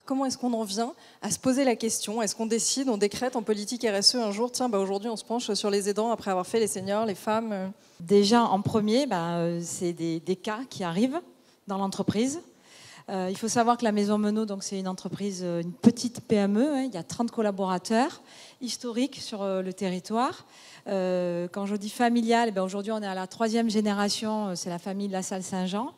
Comment est-ce qu'on en vient à se poser la question? Est-ce qu'on décide, on décrète en politique RSE un jour, tiens, aujourd'hui on se penche sur les aidants après avoir fait les seniors, les femmes Déjà, en premier, c'est des cas qui arrivent dans l'entreprise. Il faut savoir que la Maison Menot, c'est une entreprise, une petite PME, il y a 30 collaborateurs historiques sur le territoire. Quand je dis familiale, aujourd'hui on est à la 3e génération, c'est la famille de la Salle Saint-Jean.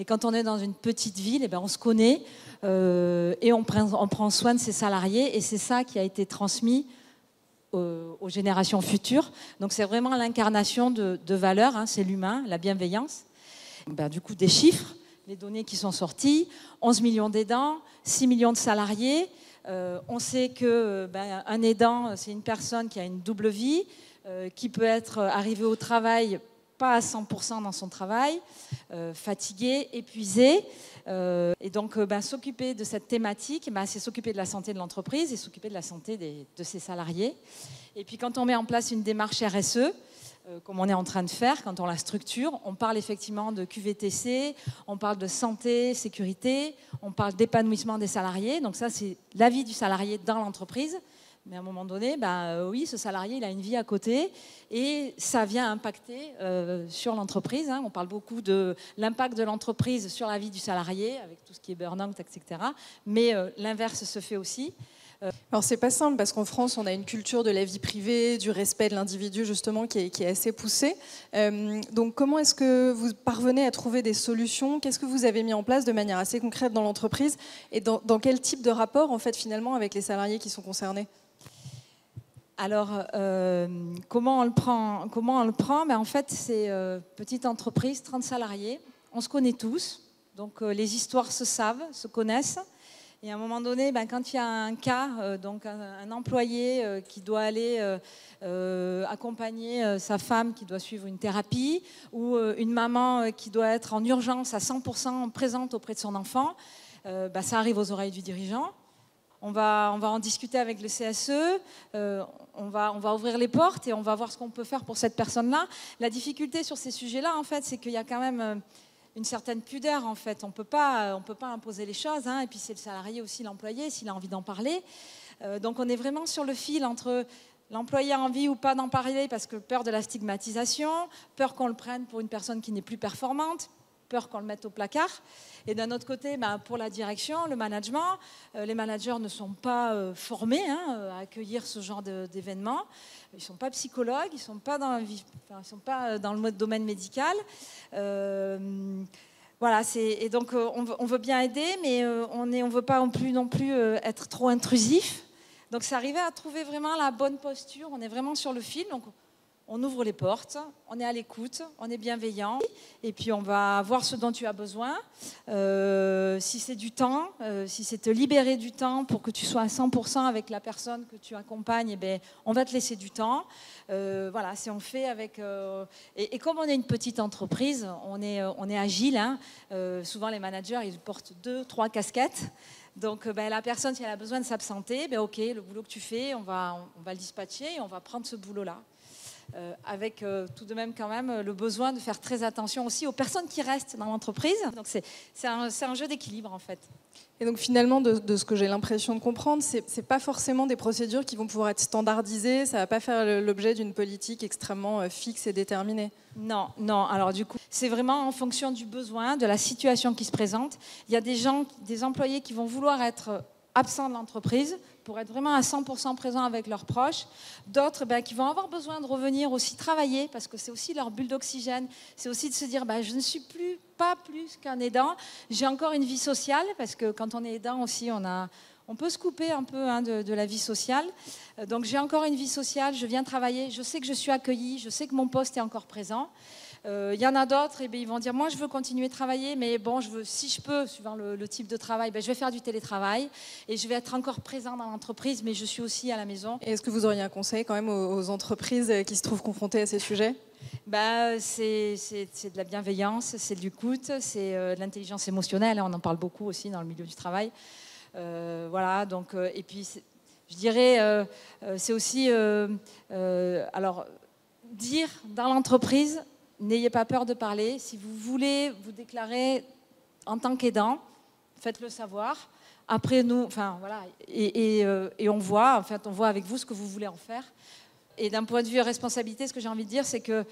Et quand on est dans une petite ville, on se connaît et on prend soin de ses salariés. Et c'est ça qui a été transmis aux générations futures. Donc c'est vraiment l'incarnation de valeurs, c'est l'humain, la bienveillance. Du coup, des chiffres, les données qui sont sorties, 11 millions d'aidants, 6 millions de salariés. On sait qu'un aidant, c'est une personne qui a une double vie, qui peut être arrivée au travail pas à 100% dans son travail, fatigué, épuisé. Et donc, s'occuper de cette thématique, c'est s'occuper de la santé de l'entreprise et s'occuper de la santé de ses salariés. Et puis, quand on met en place une démarche RSE, comme on est en train de faire, quand on la structure, on parle effectivement de QVTC, on parle de santé, sécurité, on parle d'épanouissement des salariés. Donc ça, c'est la vie du salarié dans l'entreprise. Mais à un moment donné, oui, ce salarié, il a une vie à côté et ça vient impacter sur l'entreprise. On parle beaucoup de l'impact de l'entreprise sur la vie du salarié, avec tout ce qui est burn-out, etc. Mais l'inverse se fait aussi. Alors c'est pas simple parce qu'en France on a une culture de la vie privée, du respect de l'individu justement qui est assez poussée. Donc comment est-ce que vous parvenez à trouver des solutions? Qu'est-ce que vous avez mis en place de manière assez concrète dans l'entreprise et dans quel type de rapport en fait finalement avec les salariés qui sont concernés? Alors, comment on le prend en fait, c'est petite entreprise, 30 salariés. On se connaît tous, donc les histoires se savent, se connaissent. Et à un moment donné, quand il y a un cas, donc un employé qui doit aller accompagner sa femme qui doit suivre une thérapie, ou une maman qui doit être en urgence à 100% présente auprès de son enfant, ça arrive aux oreilles du dirigeant. On va en discuter avec le CSE, on va ouvrir les portes et on va voir ce qu'on peut faire pour cette personne-là. La difficulté sur ces sujets-là, en fait, c'est qu'il y a quand même une certaine pudeur, en fait. On peut pas imposer les choses, et puis c'est le salarié aussi, l'employé, s'il a envie d'en parler. Donc on est vraiment sur le fil entre l'employé a envie ou pas d'en parler parce que peur de la stigmatisation, peur qu'on le prenne pour une personne qui n'est plus performante, peur qu'on le mette au placard. Et d'un autre côté, pour la direction, le management, les managers ne sont pas formés à accueillir ce genre d'événements. Ils ne sont pas psychologues, ils ne sont pas dans le domaine médical. Voilà, et donc on veut bien aider, mais on ne veut pas non plus être trop intrusif. Donc c'est arriver à trouver vraiment la bonne posture. On est vraiment sur le fil. Donc on ouvre les portes, on est à l'écoute, on est bienveillant et puis on va voir ce dont tu as besoin. Si c'est du temps, si c'est te libérer du temps pour que tu sois à 100% avec la personne que tu accompagnes, on va te laisser du temps. Voilà, si on fait avec... Et comme on est une petite entreprise, on est agile. Souvent les managers, ils portent 2, 3 casquettes. Donc la personne, si elle a besoin de s'absenter, ok, le boulot que tu fais, on va le dispatcher et on va prendre ce boulot-là. Avec tout de même quand même le besoin de faire très attention aussi aux personnes qui restent dans l'entreprise. Donc c'est un jeu d'équilibre en fait. Et donc finalement, de ce que j'ai l'impression de comprendre, c'est pas forcément des procédures qui vont pouvoir être standardisées, ça va pas faire l'objet d'une politique extrêmement fixe et déterminée. Non. Alors du coup, c'est vraiment en fonction du besoin, de la situation qui se présente. Il y a des employés qui vont vouloir être absents de l'entreprise pour être vraiment à 100% présents avec leurs proches. D'autres qui vont avoir besoin de revenir aussi travailler parce que c'est aussi leur bulle d'oxygène. C'est aussi de se dire je ne suis pas plus qu'un aidant. J'ai encore une vie sociale parce que quand on est aidant aussi, on peut se couper un peu de la vie sociale. Donc j'ai encore une vie sociale, je viens travailler, je sais que je suis accueillie, je sais que mon poste est encore présent. Il y en a d'autres, ils vont dire moi je veux continuer de travailler, mais si je peux, suivant le type de travail, je vais faire du télétravail et je vais être encore présent dans l'entreprise, mais je suis aussi à la maison. Et est-ce que vous auriez un conseil quand même aux entreprises qui se trouvent confrontées à ces sujets? C'est de la bienveillance, c'est de l'écoute, c'est de l'intelligence émotionnelle, on en parle beaucoup aussi dans le milieu du travail. Voilà, donc, et puis je dirais, c'est aussi alors dire dans l'entreprise, n'ayez pas peur de parler. Si vous voulez vous déclarer en tant qu'aidant, faites-le savoir. Après, nous, enfin, voilà, et on voit, en fait, on voit avec vous ce que vous voulez en faire. Et d'un point de vue responsabilité, ce que j'ai envie de dire, c'est que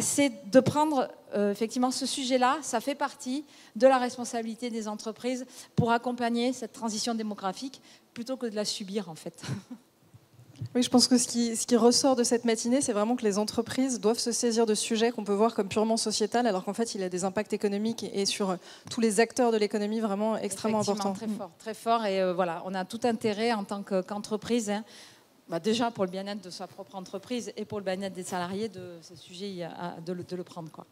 c'est de prendre effectivement ce sujet-là, ça fait partie de la responsabilité des entreprises pour accompagner cette transition démographique plutôt que de la subir, en fait. Oui, je pense que ce qui ressort de cette matinée, c'est vraiment que les entreprises doivent se saisir de sujets qu'on peut voir comme purement sociétal, alors qu'en fait, il a des impacts économiques et sur tous les acteurs de l'économie vraiment extrêmement importants. Très fort, très fort. Et voilà, on a tout intérêt en tant qu'entreprise, hein, déjà pour le bien-être de sa propre entreprise et pour le bien-être des salariés, de ce sujet, de le prendre, quoi.